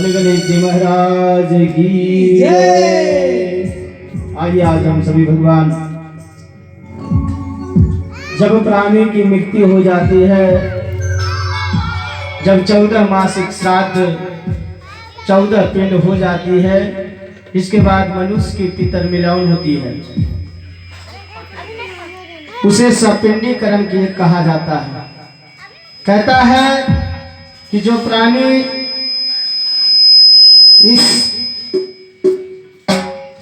गणेश जी महाराज की जय। आइए आज हम सभी भगवान, जब प्राणी की मृत्यु हो जाती है, जब 14 मासिक श्राद्ध 14 पिंड हो जाती है, इसके बाद मनुष्य की पितर मिलन होती है, उसे सपिंडीकरण की कहा जाता है। कहता है कि जो प्राणी इस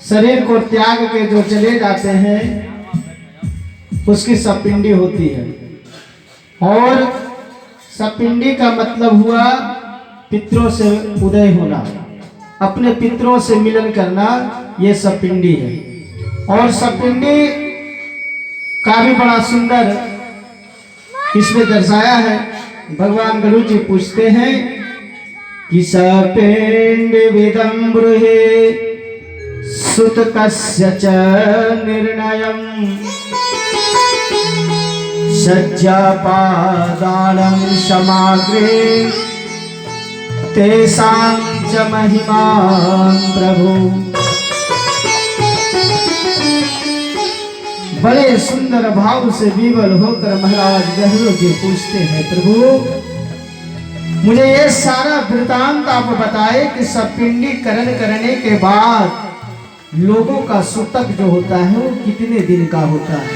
शरीर को त्याग के जो चले जाते हैं, उसकी सपिंडी होती है। और सपिंडी का मतलब हुआ पितरों से उदय होना, अपने पितरों से मिलन करना, ये सपिंडी है। और सपिंडी का भी बड़ा सुंदर इसमें दर्शाया है। भगवान गरुड़ जी पूछते हैं कि सपिंड विदं ब्रूहि सुतकस्य च निर्णयम् सज्जापादानं समाग्रे तेषां च महिमां प्रभु। बड़े सुंदर भाव से विवल होकर महाराज गरुड़ जी पूछते हैं, प्रभु मुझे ये सारा वृतांत आप बताए कि सपिंडीकरण करने के बाद लोगों का सूतक जो होता है वो कितने दिन का होता है,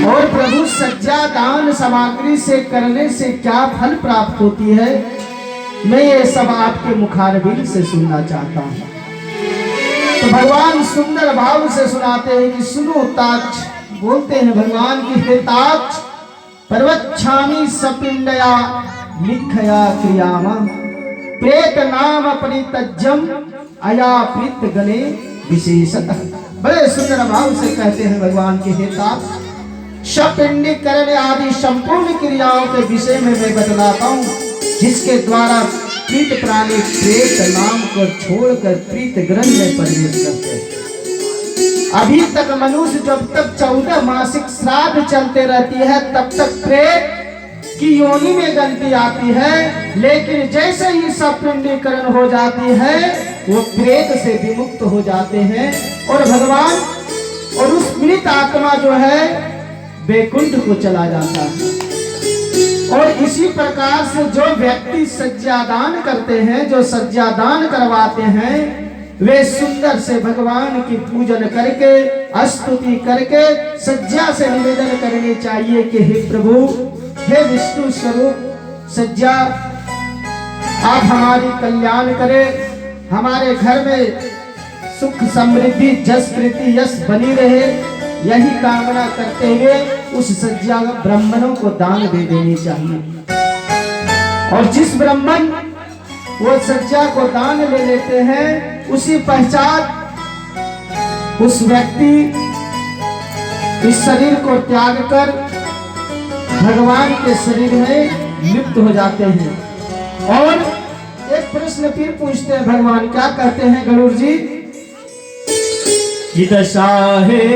और प्रभु सज्जा दान सामग्री से करने से क्या फल प्राप्त होती है, मैं ये सब आपके मुखारबिंद से सुनना चाहता हूँ। तो भगवान सुंदर भाव से सुनाते हैं कि सुनो ताक्ष। बोलते हैं भगवान की, हे ताक्ष प्रवच्छामि सपिंडया लिखया क्रियामा प्रेत नाम परितज्जम अया प्रीत गणे विशेषतः। बड़े सुंदर भाव से कहते हैं भगवान के, हे ताक्ष सपिंडीकरण आदि संपूर्ण क्रियाओं के विषय में मैं बतलाता हूँ, जिसके द्वारा प्रीत प्राणी प्रेत नाम को छोड़कर प्रीत ग्रह में प्रवेश करते हैं। अभी तक मनुष्य जब तक 14 मासिक श्राद्ध चलते रहती है, तब तक प्रेत की योनि में गंती आती है, लेकिन जैसे ही सपिंडीकरण हो जाती है वो प्रेत से विमुक्त हो जाते हैं और भगवान और उस मृत आत्मा जो है वैकुंठ को चला जाता है। और इसी प्रकार से जो व्यक्ति सज्जादान करते हैं, जो सज्जादान करवाते हैं, वे सुंदर से भगवान की पूजन करके स्तुति करके सज्जा से निवेदन करने चाहिए कि हे प्रभु, हे विष्णु स्वरूप सज्जा, आप हमारी कल्याण करें, हमारे घर में सुख समृद्धि जस प्रीति यश बनी रहे, यही कामना करते हुए उस सज्जा ब्राह्मणों को दान दे देनी चाहिए। और जिस ब्राह्मण वो सज्जा को दान ले लेते हैं, उसी पश्चात उस व्यक्ति इस शरीर को त्याग कर भगवान के शरीर में लिप्त हो जाते हैं। और एक प्रश्न फिर पूछते हैं भगवान, क्या कहते हैं गरुड़ जी? दशाहे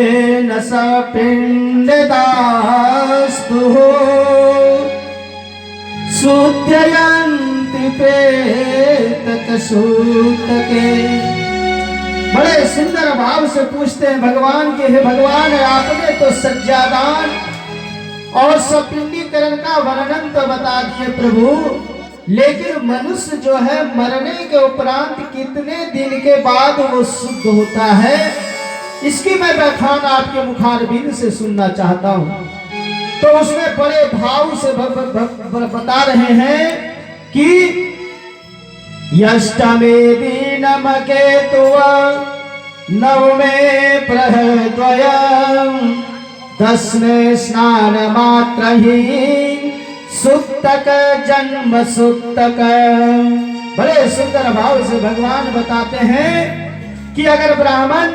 न सपिंड दास्तु सूत्ययन्ति प्रेत सूतके। बड़े सुंदर भाव से पूछते हैं भगवान के, हे भगवान, आपने तो सज्जादान और सपिंडीकरण का वर्णन तो बता दिए प्रभु, लेकिन मनुष्य जो है मरने के उपरांत कितने दिन के बाद वो शुद्ध होता है, इसकी मैं व्याख्यान आपके मुखारबिंद से सुनना चाहता हूं। तो उसमें बड़े भाव से बता रहे हैं कि यष्टमे दीनमके तुवा नवमे प्रहद्वयम् दसमे स्नान मात्र ही सुत्तक जन्म सुत्तक। बड़े सुंदर भाव से भगवान बताते हैं कि अगर ब्राह्मण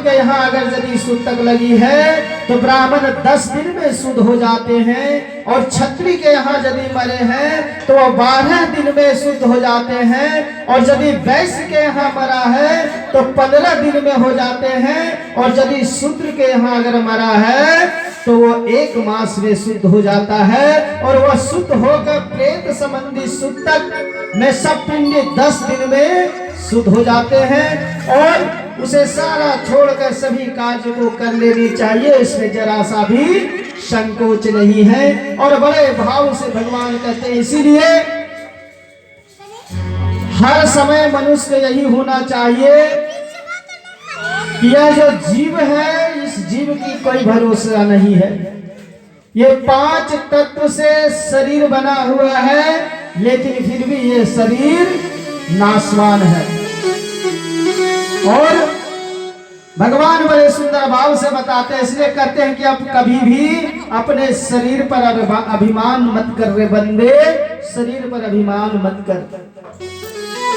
के यहाँ अगर यदि सुतक लगी है तो ब्राह्मण 10 दिन में शुद्ध हो जाते हैं, और क्षत्रिय के यहाँ यदि मरे हैं तो वह 12 दिन में शुद्ध हो जाते हैं, और यदि वैश्य के यहाँ मरा है तो 15 दिन में हो जाते हैं, और यदि शूद्र के यहाँ अगर मरा है तो वो 1 मास में शुद्ध हो जाता है। और वह शुद्ध होकर प्रेत संबंधी सुतक में सब पिंडी 10 दिन में शुद्ध हो जाते हैं, और उसे सारा छोड़कर सभी कार्य को कर लेनी चाहिए, इसमें जरा सा भी संकोच नहीं है। और बड़े भाव से भगवान कहते हैं, इसीलिए हर समय मनुष्य को यही होना चाहिए कि यह जो जीव है, इस जीव की कोई भरोसा नहीं है। ये 5 तत्व से शरीर बना हुआ है, लेकिन फिर भी ये शरीर नाशवान है। और भगवान बड़े सुंदर भाव से बताते हैं, इसलिए कहते हैं कि अब कभी भी अपने शरीर पर अभिमान मत कर रे बंदे, शरीर पर अभिमान मत कर।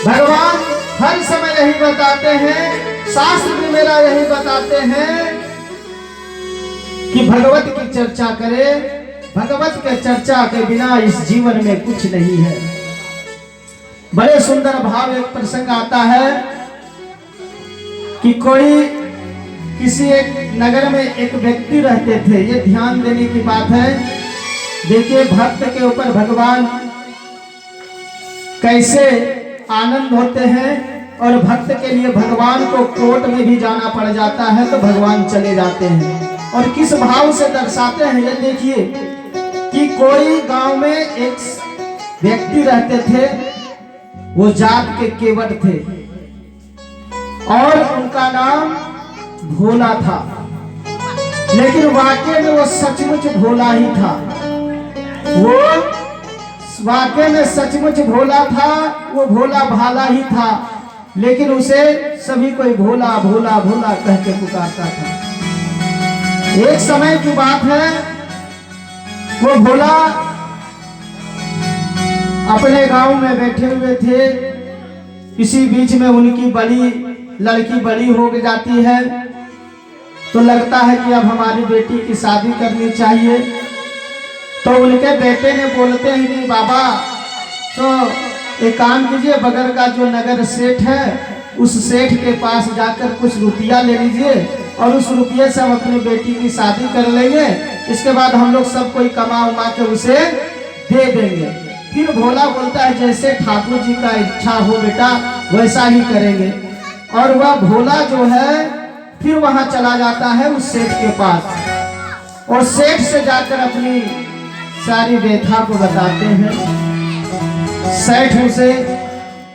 भगवान हर समय यही बताते हैं, शास्त्र भी मेरा यही बताते हैं कि भगवत की चर्चा करे। भगवत के चर्चा के बिना इस जीवन में कुछ नहीं है। बड़े सुंदर भाव एक प्रसंग आता है कि किसी एक नगर में एक व्यक्ति रहते थे। ये ध्यान देने की बात है। देखिए भक्त के ऊपर भगवान कैसे आनंद होते हैं, और भक्त के लिए भगवान को कोर्ट में भी जाना पड़ जाता है तो भगवान चले जाते हैं। और किस भाव से दर्शाते हैं ये देखिए कि कोई गांव में एक व्यक्ति रहते थे, वो जात के केवट थे, और उनका नाम भोला था। लेकिन वाकई में वो सचमुच भोला ही था। वो वाकई में सचमुच भोला था, वो भोला भाला ही था, लेकिन उसे सभी कोई भोला भोला भोला कह के पुकारता था। एक समय की बात है, वो भोला अपने गांव में बैठे हुए थे। इसी बीच में उनकी लड़की बड़ी हो जाती है, तो लगता है कि अब हमारी बेटी की शादी करनी चाहिए। तो उनके बेटे ने बोलते हैं कि बाबा, तो एक काम कीजिए, बगल का जो नगर सेठ है उस सेठ के पास जाकर कुछ रुपया ले लीजिए, और उस रुपये से हम अपनी बेटी की शादी कर लेंगे। इसके बाद हम लोग सब कोई कमा उमा के उसे दे देंगे। फिर भोला बोलता है, जैसे ठाकुर जी का इच्छा हो बेटा, वैसा ही करेंगे। और वह भोला जो है फिर वहां चला जाता है उस सेठ के पास, और सेठ से जाकर अपनी सारी व्यथा को बताते हैं। सेठ उसे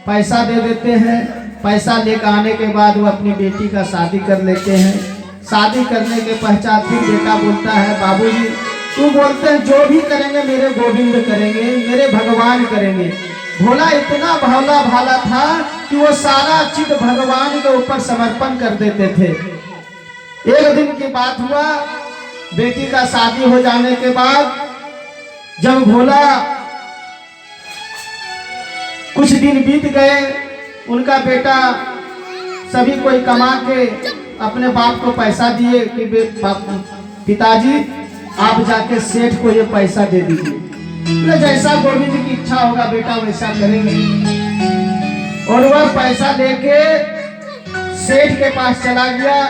पैसा दे देते हैं। पैसा लेकर आने के बाद वो अपनी बेटी का शादी कर लेते हैं। शादी करने के पश्चात फिर बेटा बोलता है, बाबूजी तू बोलते हैं जो भी करेंगे मेरे गोविंद करेंगे, मेरे भगवान करेंगे। भोला इतना भोला भाला था कि वो सारा चित भगवान के ऊपर समर्पण कर देते थे। एक दिन की बात हुआ, बेटी का शादी हो जाने के बाद जब भोला कुछ दिन बीत गए, उनका बेटा सभी कोई कमा के अपने बाप को पैसा दिए कि पिताजी आप जाके सेठ को ये पैसा दे दीजिए, जैसा गोविंद की इच्छा होगा बेटा वैसा करेंगे। और वह पैसा लेके सेठ के पास चला गया,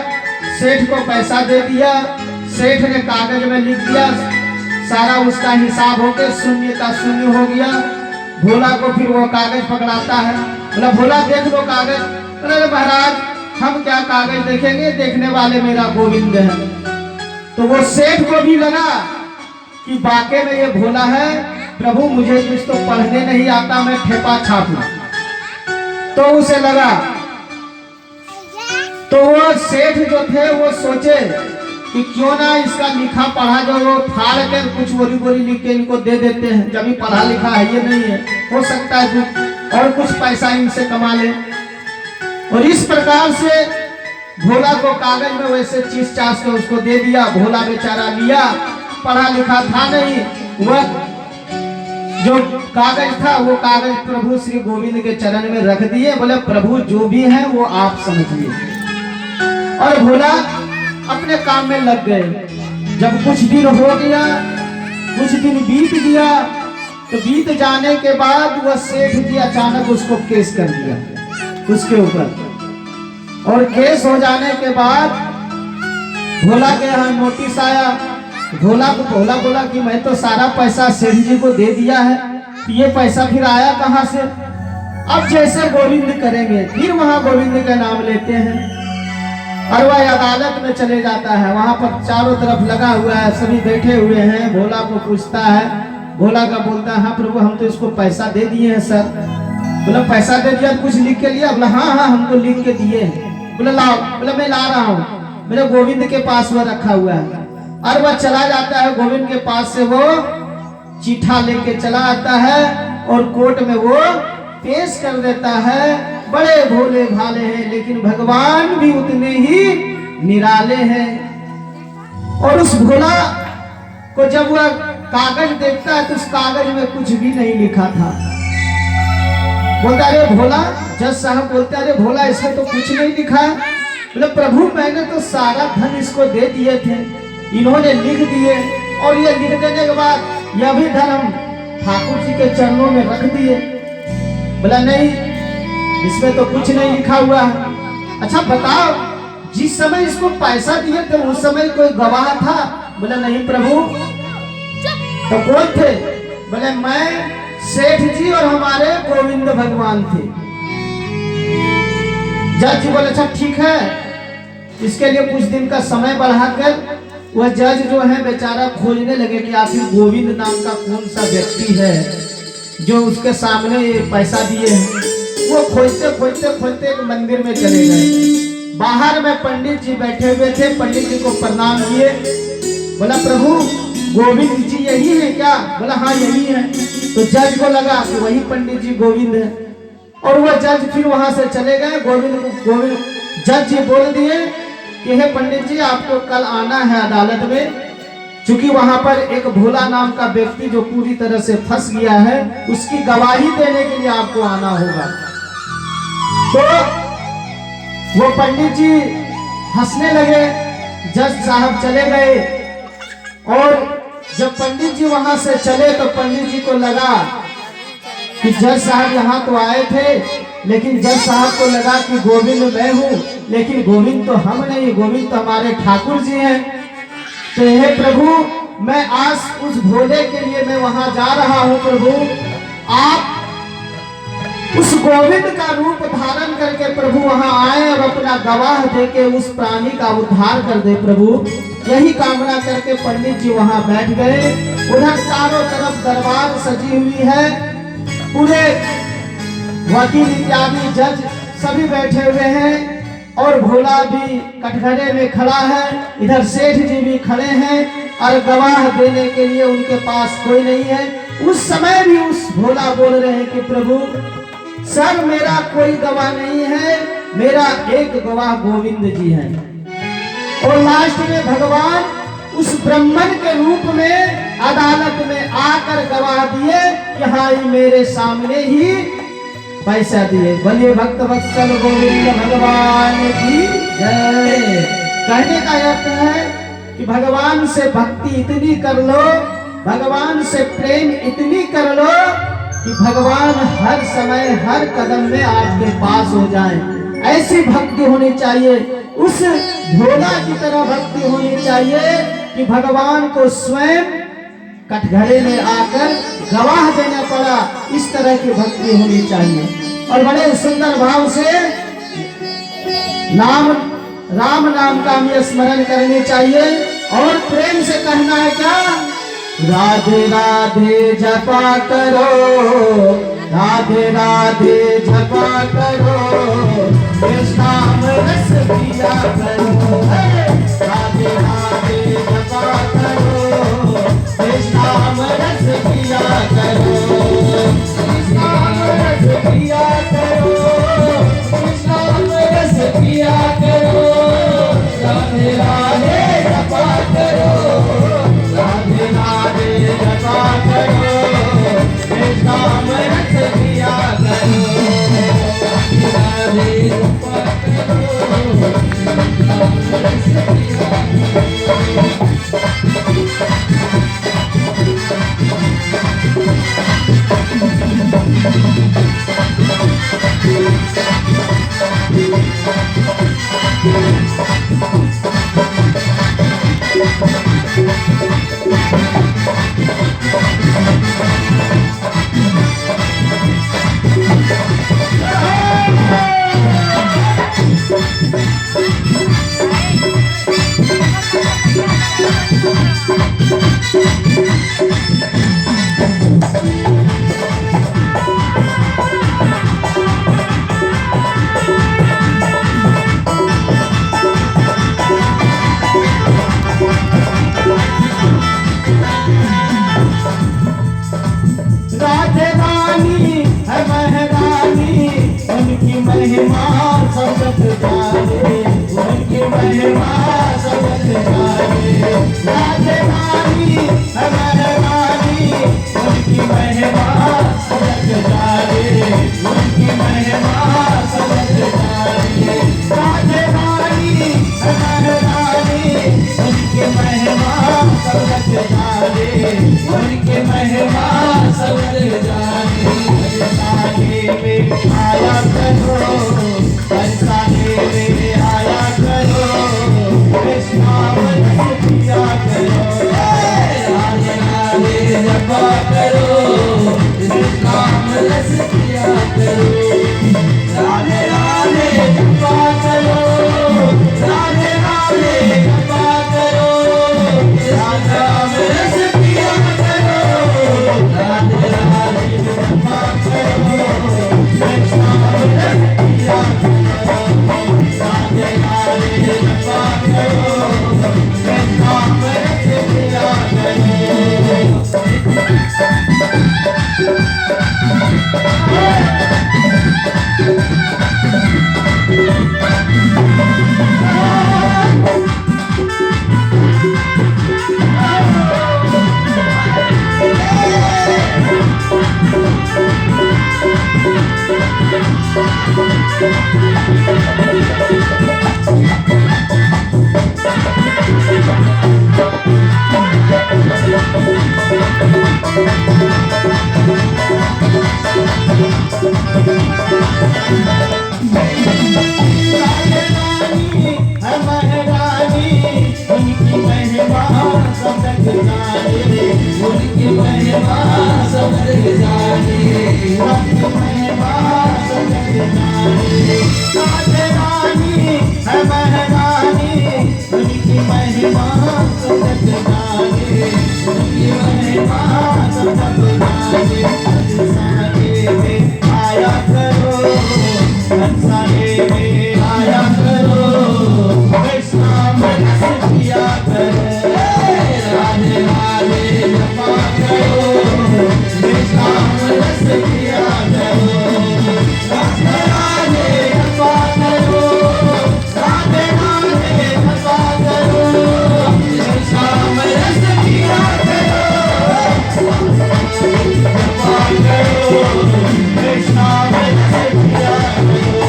सेठ को पैसा दे दिया। सेठ ने कागज में लिख दिया, सारा उसका हिसाब होकर शून्य का शून्य हो गया। भोला को फिर वो कागज पकड़ाता है, बोला भोला देख लो कागज। बोले महाराज हम क्या कागज देखेंगे, देखने वाले मेरा गोविंद है। तो वो सेठ को भी लगा कि वाकई में ये भोला है, प्रभु मुझे कुछ तो पढ़ने नहीं आता, मैं ठेपा छापूं। तो उसे लगा तो वो सेठ जो थे वो सोचे कि क्यों ना इसका लिखा पढ़ा जो वो फाड़ कर कुछ बोरी बोरी लिख के इनको दे देते हैं, जब भी पढ़ा लिखा है ये नहीं है, हो सकता है और कुछ पैसा इनसे कमा ले। और इस प्रकार से भोला को कागज में वैसे चीज चास के उसको दे दिया। भोला बेचारा लिया, पढ़ा लिखा था नहीं, वह जो कागज था वो कागज प्रभु श्री गोविंद के चरण में रख दिए। बोले प्रभु जो भी है वो आप समझिए। और भोला अपने काम में लग गए। जब कुछ दिन हो गया, कुछ दिन बीत गया, तो बीत जाने के बाद वह सेठ जी अचानक उसको केस कर दिया उसके ऊपर। और केस हो जाने के बाद भोला के यहाँ नोटिस आया। भोला बोला कि मैं तो सारा पैसा सेठ जी को दे दिया है, ये पैसा फिर आया कहाँ से? अब जैसे गोविंद करेंगे, फिर वहां गोविंद का नाम लेते हैं और वह अदालत में चले जाता है। वहां पर चारों तरफ लगा हुआ है, सभी बैठे हुए हैं। भोला को पूछता है, भोला का बोलता है हाँ प्रभु हम तो इसको पैसा दे दिए हैं सर। बोला पैसा दे दिया, कुछ लिख के लिया? बोला हाँ हाँ हमको लिख के दिए हैं। बोला लाओ। बोला मैं ला रहा हूँ, मेरे गोविंद के पास वह रखा हुआ है। और वह चला जाता है गोविंद के पास से, वो चिट्ठा लेके चला आता है और कोर्ट में वो पेश कर देता है। बड़े भोले भाले हैं, लेकिन भगवान भी उतने ही निराले हैं। और उस भोला को जब वह कागज देखता है तो उस कागज में कुछ भी नहीं लिखा था। बोलता अरे भोला, जज साहब बोलते अरे भोला इसमें तो कुछ नहीं लिखा है। बोले प्रभु मैंने तो सारा धन इसको दे दिए थे, इन्होंने लिख दिए, और ये लिख देने के बाद यह भी धन हम ठाकुर जी के चरणों में रख दिए। बोला नहीं, इसमें तो कुछ नहीं लिखा हुआ है। अच्छा बताओ, जिस समय इसको पैसा दिए थे उस समय कोई गवाह था? बोला नहीं प्रभु। तो कौन थे? बोले मैं, सेठ जी और हमारे गोविंद भगवान थे। जज जी बोले अच्छा ठीक है, इसके लिए कुछ दिन का समय बढ़ाकर वह जज जो है बेचारा खोजने लगे कि आखिर गोविंद नाम का कौन सा व्यक्ति है जो उसके सामने ये पैसा दिए हैं। वो खोजते खोजते खोजते एक मंदिर में चले गए। बाहर में पंडित जी बैठे हुए थे, पंडित जी को प्रणाम किए। बोला प्रभु गोविंद जी यही है क्या? बोला हाँ यही है। तो जज को लगा कि वही पंडित जी गोविंद है, और वह जज फिर वहां से चले गए। गोविंद जज जी बोल दिए कि हे पंडित जी आपको कल आना है अदालत में, क्योंकि वहां पर एक भोला नाम का व्यक्ति जो पूरी तरह से फंस गया है, उसकी गवाही देने के लिए आपको आना होगा। तो वो पंडित जी हंसने लगे। जज साहब चले गए, और जब पंडित जी वहां से चले तो पंडित जी को लगा कि जज साहब यहाँ तो आए थे, लेकिन जज साहब को लगा कि गोविंद मैं हूँ, लेकिन गोविंद तो हम नहीं, गोविंद तो हमारे ठाकुर जी हैं। तो हे प्रभु मैं आज उस भोले के लिए मैं वहां जा रहा हूँ। प्रभु आप उस गोविंद का रूप धारण करके प्रभु वहां आए और अपना गवाह देके उस प्राणी का उद्धार कर दे प्रभु, यही कामना करके पंडित जी वहां बैठ गए। उधर चारों तरफ दरबार सजी हुई है, पूरे वकील इत्यादि जज सभी बैठे हुए हैं, और भोला भी कटघरे में खड़ा है। इधर सेठ जी भी खड़े हैं, और गवाह देने के लिए उनके पास कोई नहीं है। उस समय भी उस भोला बोल रहे हैं कि प्रभु सर मेरा कोई गवाह नहीं है, मेरा एक गवाह गोविंद जी है। और लास्ट में भगवान उस ब्राह्मण के रूप में अदालत में आकर गवाह दिए कि हाँ मेरे सामने ही पैसा दिए। बोलिए भक्त वत्सल गोविंद भगवान की जय। कहने का अर्थ है कि भगवान से भक्ति इतनी कर लो, भगवान से प्रेम इतनी कर लो कि भगवान हर समय हर कदम में आपके पास हो जाए। ऐसी भक्ति होनी चाहिए, उस भोला की तरह भक्ति होनी चाहिए कि भगवान को स्वयं कटघरे में आकर गवाह देना पड़ा। इस तरह की भक्ति होनी चाहिए, और बड़े सुंदर भाव से राम नाम का हमें स्मरण करनी चाहिए, और प्रेम से कहना है क्या? राधे राधे जपा करो, राधे राधे जपा करो, कृष्णाम रस पिया करो, राधे राधे जपा करो, कृष्णाम रस पिया करो, कृष्णाम रस पिया करो, कृष्णाम रस पिया करो, राधे राधे जपा करो, राधे राधे जपा करो, कृष्णाम रस पिया करो, राधे जपा करो, कृष्णाम रस पिया राधे रानी है महरानी, उनकी महिमा सबक जाने, उनकी महिमा सबक जाने, राधे रानी है महरानी, उनकी महिमा सबक जाने, उनकी महिमा सबक जाने, राधे रानी है महरानी, उनकी महिमा सबक जाने, उनकी महिमा सबक जाने, बरसाने में आया करो, बरसाने में आया करो, कृष्णाम रस पिया करो, राधे राधे जपा करो, कृष्णाम रस पिया करो, राधे राधे जपा करो, राधे राधे जपा करो, कृष्णाम रस पिया करो, राधे राधे जपा करो, कृष्णाम रस पिया करो, राधे राधे जपा करो, कृष्णाम रस पिया राधे रानी है महरानी, उनकी महिमा सबक जाने, उनकी महिमा सबक जाने, उनकी महिमा सबक जाने, राधे रानी है महरानी, उनकी महिमा सबक जाने, उनकी महिमा सबक जाने, बरसाने में आया करो, बरसाने में आया करो, कृष्णाम रस पिया करो, राधे राधे जपा करो, कृष्णाम रस पिया करो, राधे राधे जपा करो, राधे राधे जपा करो, कृष्णाम रस पिया करो, जपा करो, कृष्णाम रस पिया करो,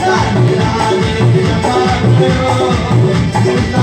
राधे राधे जपा करो, कृष्णा